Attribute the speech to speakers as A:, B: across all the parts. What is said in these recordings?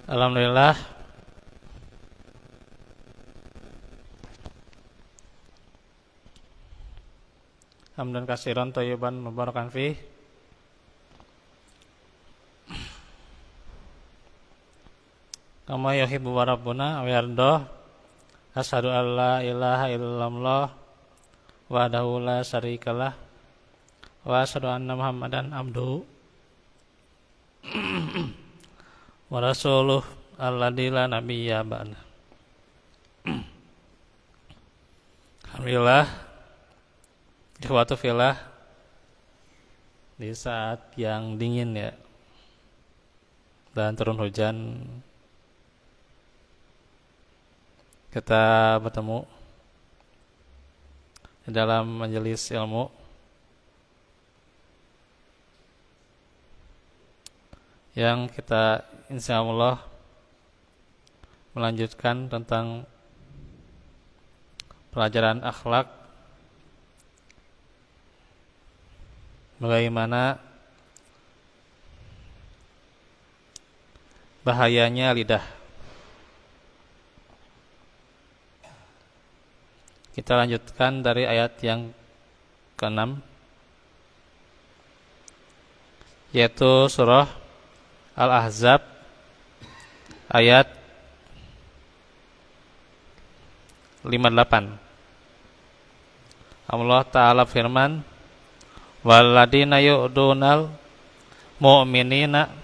A: Alhamdulillah, hamdan katsiran thayyiban mubarakan fih. Kama yuhibbu rabbuna wa yardah. Asyhadu an la ilaha illallah wahdahu la syarikalah wa asyhadu anna Muhammadan abduhu wa rasuluh alladzi la nabiyya ba'da. Alhamdulillah, ikhwatu fillah, di saat yang dingin ya dan turun hujan, kita bertemu di dalam majelis ilmu yang kita insyaallah melanjutkan tentang pelajaran akhlak, bagaimana bahayanya lidah. Kita lanjutkan dari ayat yang ke-6, yaitu surah Al-Ahzab ayat 58. Allah Ta'ala firman, walladzina yu'dunal mu'minina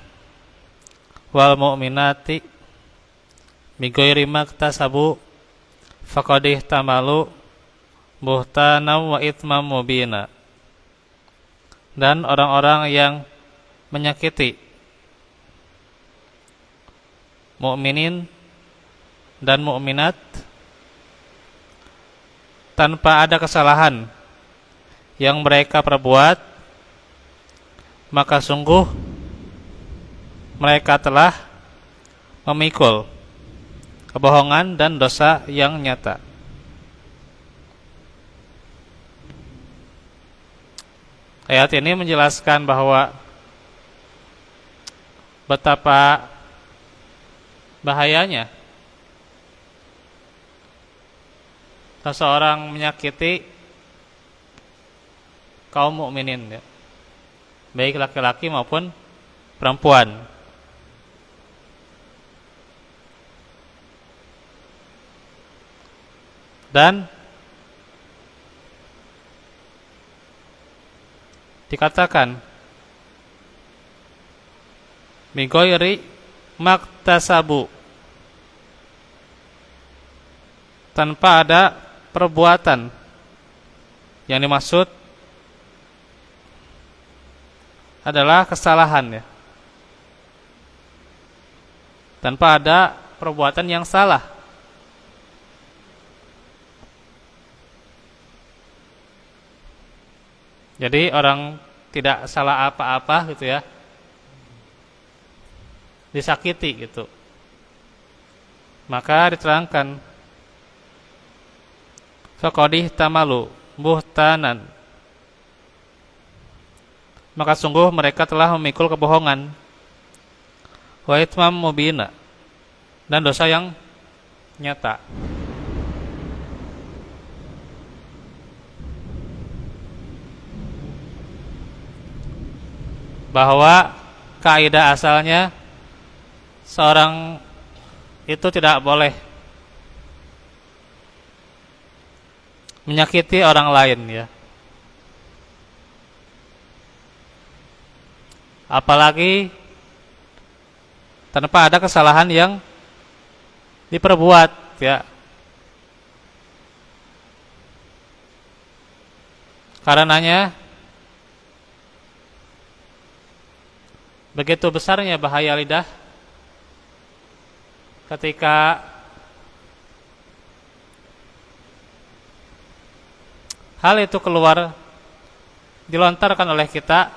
A: wal mu'minati bighairi maktasabu faqad ihtamalu buhtanan wa itsman mubina. Dan orang-orang yang menyakiti mukminin dan mukminat tanpa ada kesalahan yang mereka perbuat, maka sungguh mereka telah memikul kebohongan dan dosa yang nyata. Ayat ini menjelaskan bahwa betapa bahayanya seseorang menyakiti kaum mukminin, ya, baik laki-laki maupun perempuan. Dan dikatakan bighairi maktasabu, tanpa ada perbuatan. Yang dimaksud adalah kesalahan, ya, tanpa ada perbuatan yang salah. Jadi orang tidak salah apa-apa gitu ya, disakiti gitu, maka diterangkan faqad ihtamalu buhtanan, maka sungguh mereka telah memikul kebohongan, wa itsman mubina, dan dosa yang nyata. Bahwa kaidah asalnya seorang itu tidak boleh menyakiti orang lain, ya, apalagi tanpa ada kesalahan yang diperbuat, ya. Karenanya begitu besarnya bahaya lidah ketika hal itu keluar, dilontarkan oleh kita,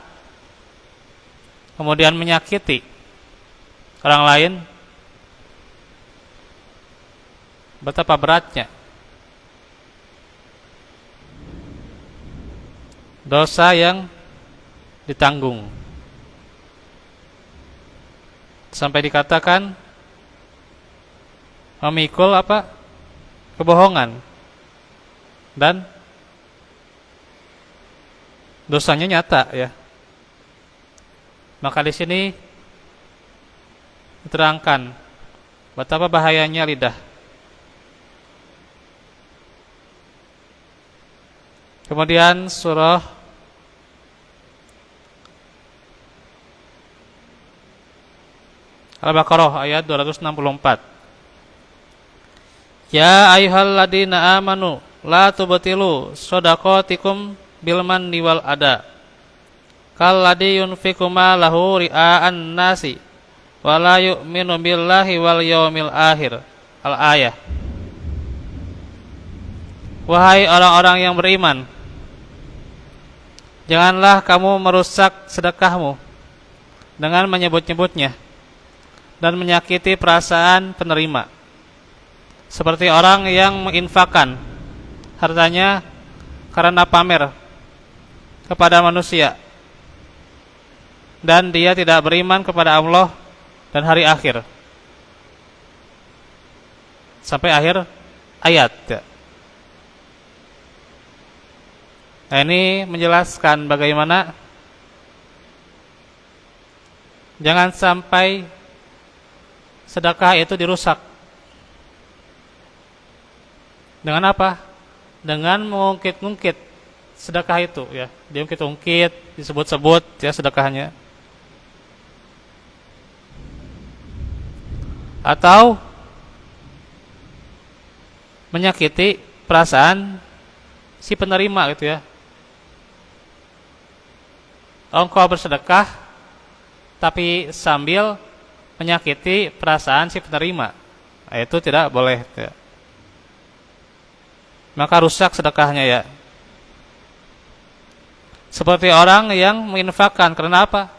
A: kemudian menyakiti orang lain, betapa beratnya dosa yang ditanggung. Sampai dikatakan memikul apa? Kebohongan. Dan dosanya nyata ya. Maka di sini diterangkan betapa bahayanya lidah. Kemudian surah Al-Baqarah ayat 264. Ya ayyuhalladzina amanu la tubtilu shadaqatikum bil manni wal ada. Kalladzi yunfiqu malahu ria'an nasi wa la yu'minu billahi wal yaumil akhir. Al-ayah. Wahai orang-orang yang beriman, janganlah kamu merusak sedekahmu dengan menyebut-nyebutnya dan menyakiti perasaan penerima, seperti orang yang menginfakkan hartanya karena pamer kepada manusia dan dia tidak beriman kepada Allah dan hari akhir. Sampai akhir ayat. Nah, ini menjelaskan bagaimana jangan sampai sedekah itu dirusak. Dengan apa? Dengan mengungkit-ungkit sedekah itu ya. Diungkit-ungkit, disebut-sebut ya sedekahnya. Atau menyakiti perasaan si penerima gitu ya. Engkau bersedekah tapi sambil menyakiti perasaan si penerima, nah, itu tidak boleh ya. Maka rusak sedekahnya ya. Seperti orang yang menginfakkan karena apa?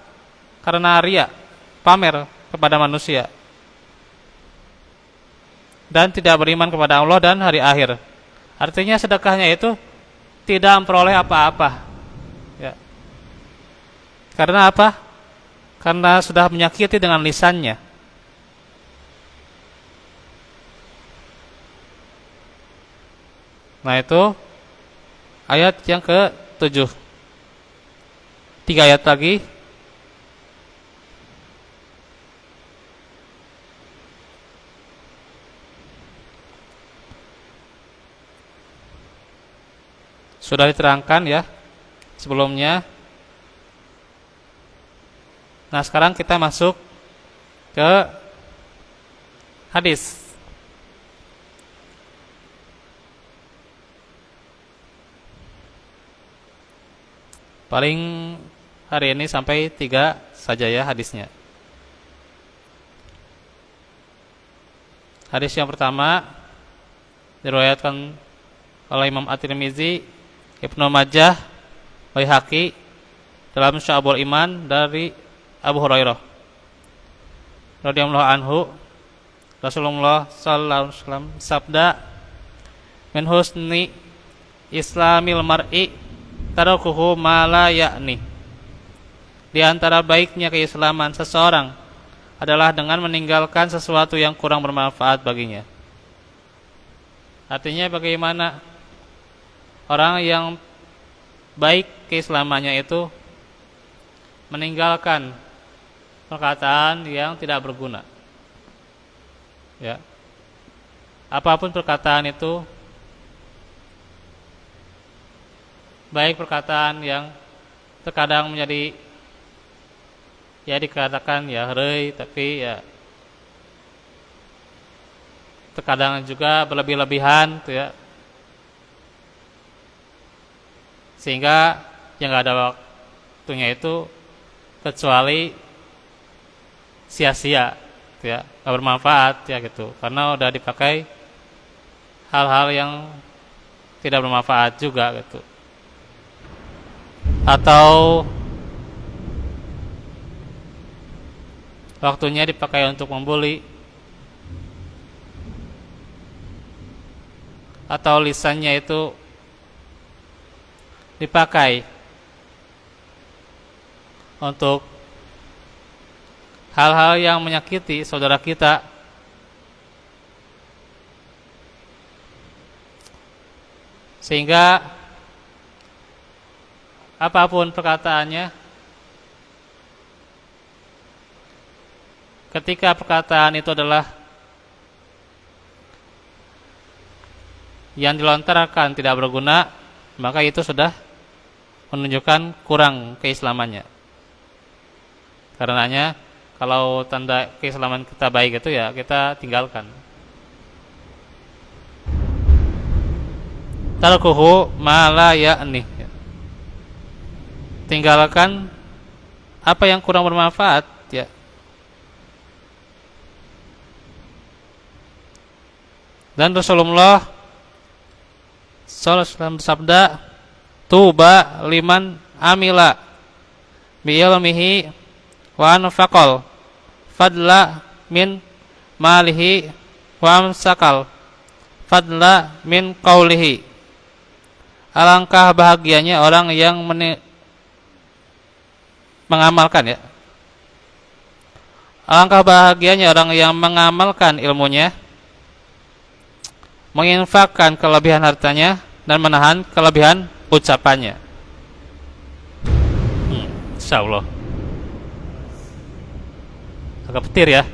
A: Karena riya, pamer kepada manusia, dan tidak beriman kepada Allah dan hari akhir. Artinya sedekahnya itu tidak memperoleh apa-apa ya. Karena apa? Karena sudah menyakiti dengan lisannya. Nah, itu ayat yang ke-7. 3 ayat lagi. Sudah diterangkan ya sebelumnya. Nah, sekarang kita masuk ke hadis. Paling hari ini sampai 3 saja ya hadisnya. Hadis yang pertama diriwayatkan oleh Imam At-Tirmizi, Ibnu Majah, Baihaqi dalam Syu'abul Iman dari Abu Hurairah radhiyallahu anhu, Rasulullah sallallahu alaihi wasallam sabda, min husni islamil mar'i tarakuhu ma la ya'ni. Di antara baiknya keislaman seseorang adalah dengan meninggalkan sesuatu yang kurang bermanfaat baginya. Artinya bagaimana orang yang baik keislamannya itu meninggalkan perkataan yang tidak berguna. Ya. Apapun perkataan itu, baik perkataan yang terkadang menjadi ya dikatakan ya herei, tapi ya terkadang juga berlebih-lebihan tuh ya. Sehingga yang enggak ada waktunya itu kecuali sia-sia gitu ya, enggak bermanfaat ya gitu. Karena udah dipakai hal-hal yang tidak bermanfaat juga gitu. Atau waktunya dipakai untuk membuli, atau lisannya itu dipakai untuk hal-hal yang menyakiti saudara kita, Sehingga apapun perkataannya, ketika perkataan itu adalah yang dilontarkan tidak berguna, maka itu sudah menunjukkan kurang keislamannya. Karenanya kalau tanda keislaman kita baik itu ya kita tinggalkan. Tarkuhu ma la ya'ni. Tinggalkan apa yang kurang bermanfaat ya. Dan Rasulullah sallallahu alaihi wasallam bersabda, tuba liman amila bi ilmihi wa anfaqal fadla min malihi wa amsakal fadla min qaulihi. Alangkah bahagianya orang yang mengamalkan ya. Alangkah bahagianya orang yang mengamalkan ilmunya, menginfakkan kelebihan hartanya dan menahan kelebihan ucapannya. Insyaallah. Agak petir ya.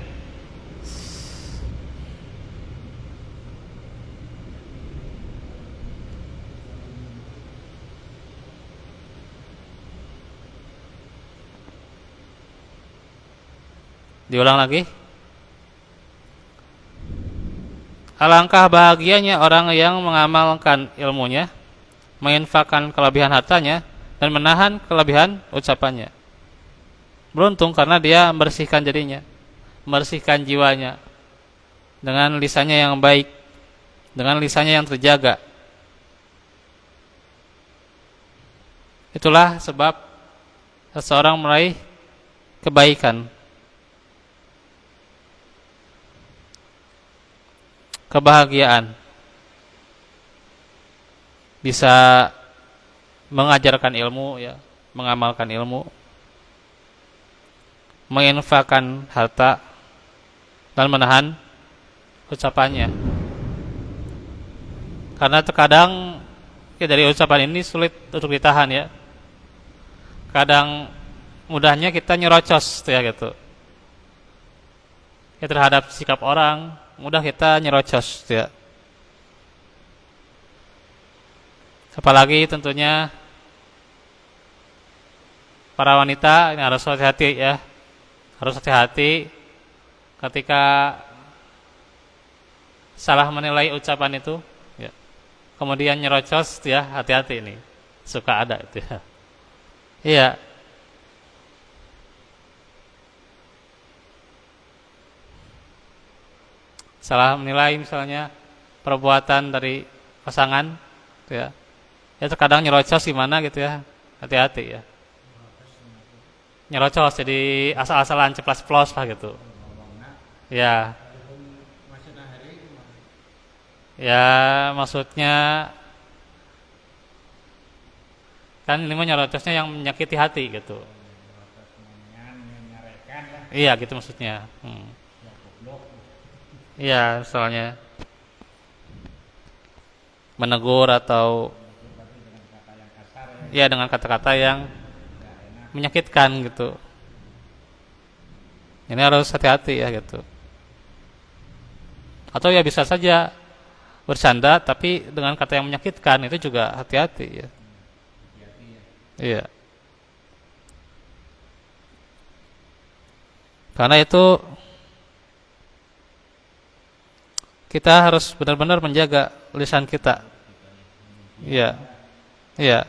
A: Diulang lagi. Alangkah bahagianya orang yang mengamalkan ilmunya, menginfakkan kelebihan hartanya dan menahan kelebihan ucapannya. Beruntung karena dia membersihkan dirinya, membersihkan jiwanya dengan lisannya yang baik, dengan lisannya yang terjaga. Itulah sebab seseorang meraih kebaikan, kebahagiaan, bisa mengajarkan ilmu ya, mengamalkan ilmu, menginfakkan harta dan menahan ucapannya. Karena terkadang ya, dari ucapan ini sulit untuk ditahan ya. Kadang mudahnya kita nyerocos ya gitu. Ya, terhadap sikap orang mudah kita nyerocos ya. Apalagi tentunya para wanita ini harus hati-hati ya. Harus hati-hati ketika salah menilai ucapan itu ya. Kemudian nyerocos ya, hati-hati ini. Suka ada itu ya. Iya. Salah menilai misalnya perbuatan dari pasangan gitu ya. Ya terkadang nyerocos gimana gitu ya. Hati-hati ya. Nyerocos jadi asal-asalan ceplas-plos lah gitu. Ya. Ya maksudnya kan ini mah nyerocosnya yang menyakiti hati gitu. Iya gitu maksudnya. Iya, soalnya menegur atau ya dengan kata-kata yang menyakitkan gitu. Ini harus hati-hati ya gitu. Atau ya bisa saja bercanda tapi dengan kata yang menyakitkan, itu juga hati-hati ya. Iya. Karena itu kita harus benar-benar menjaga lisan kita. Iya. Iya.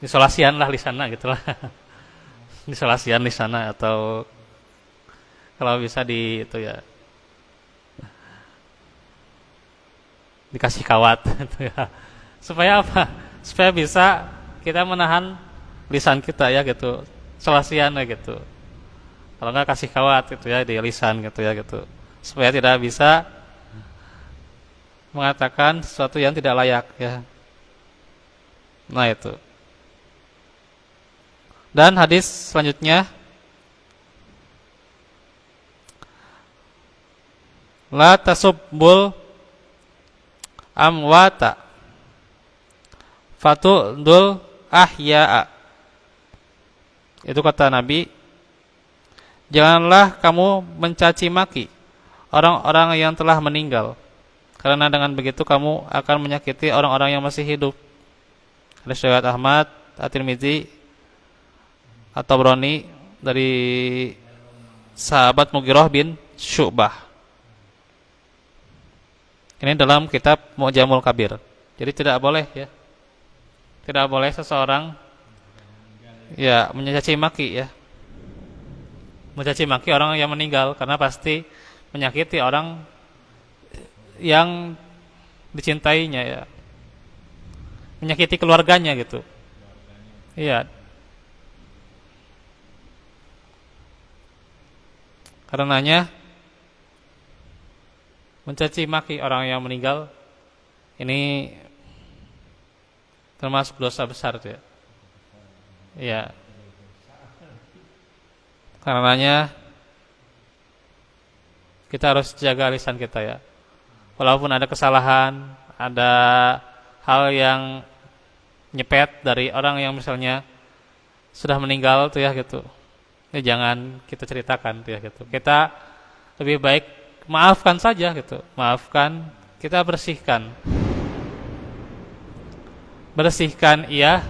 A: Isolasian lah lisanna gitulah. Isolasian lisanna atau kalau bisa di itu ya dikasih kawat gitu ya. Supaya apa? Supaya bisa kita menahan lisan kita ya gitu. Isolasian ya gitu. Kalau enggak kasih kawat gitu ya di lisan gitu ya gitu. Supaya tidak bisa mengatakan sesuatu yang tidak layak ya. Nah itu. Dan hadis selanjutnya la tasubbul amwata fatu'dul ahya'a. Itu kata Nabi, janganlah kamu mencaci maki orang-orang yang telah meninggal, karena dengan begitu kamu akan menyakiti orang-orang yang masih hidup. Hadis riwayat Ahmad, At-Tirmidzi, At-Tabrani dari sahabat Mughirah bin Syu'bah. Ini dalam kitab Mu'jamul Kabir. Jadi tidak boleh ya. Tidak boleh seseorang ya mencaci maki ya. Mencaci maki orang yang meninggal, karena pasti menyakiti orang yang dicintainya ya. Menyakiti keluarganya gitu. Iya. Karenanya mencaci maki orang yang meninggal ini termasuk dosa besar ya. Iya. Karenanya kita harus jaga lisan kita ya. Walaupun ada kesalahan, ada hal yang nyepet dari orang yang misalnya sudah meninggal tuh ya gitu. Ini jangan kita ceritakan tuh ya gitu. Kita lebih baik maafkan saja gitu. Maafkan, kita bersihkan. Bersihkan ia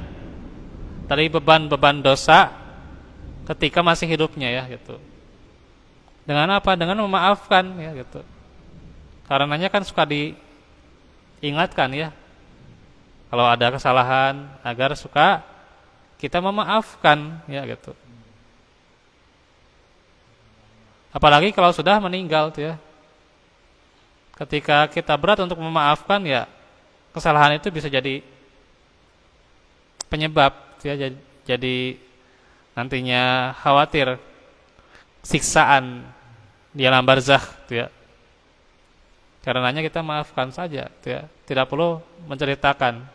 A: dari beban-beban dosa ketika masih hidupnya ya gitu. Dengan apa? Dengan memaafkan ya gitu. Karenanya kan suka diingatkan ya, kalau ada kesalahan agar suka kita memaafkan ya gitu. Apalagi kalau sudah meninggal tuh ya. Ketika kita berat untuk memaafkan ya, kesalahan itu bisa jadi penyebab ya, jadi nantinya khawatir siksaan di alam barzakh tuh ya. Karenanya kita maafkan saja tuh ya. Tidak perlu menceritakan.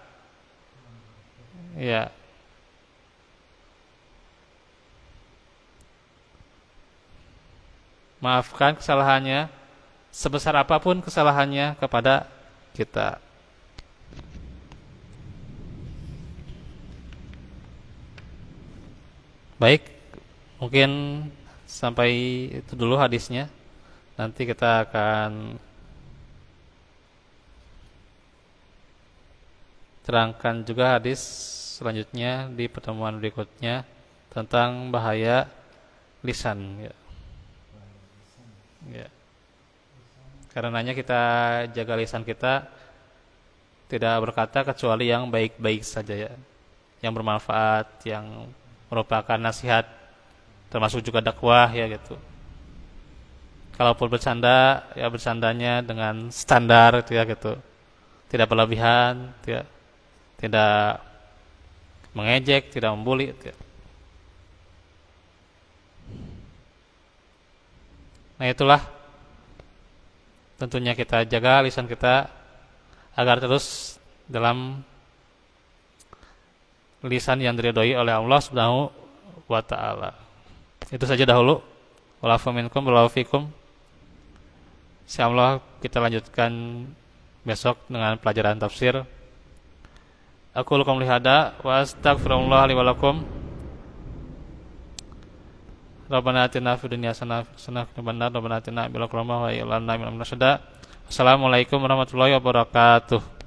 A: Ya. Maafkan kesalahannya, sebesar apapun kesalahannya kepada kita. Baik, mungkin sampai itu dulu hadisnya. Nanti kita akan terangkan juga hadis selanjutnya di pertemuan berikutnya tentang bahaya lisan ya. Ya. Karenanya kita jaga lisan kita, tidak berkata kecuali yang baik-baik saja ya, yang bermanfaat, yang merupakan nasihat, termasuk juga dakwah ya gitu. Kalaupun bercanda ya bercandanya dengan standar itu ya gitu, tidak berlebihan, tidak mengejek, tidak membuli gitu ya. Nah itulah tentunya kita jaga lisan kita agar terus dalam lisan yang diridhoi oleh Allah Subhanahu wa taala. Itu saja dahulu. Wa'afu minkum wa fikum. Insyaallah kita lanjutkan besok dengan pelajaran tafsir. Aku lakum lihada wa astaghfirullah li wa lakum. Rabbana atina fid dunya hasanah wa qina adzabannar. Rabbana atina bil hikmati wa ilhamna min amrina rasyada. Assalamualaikum warahmatullahi wabarakatuh.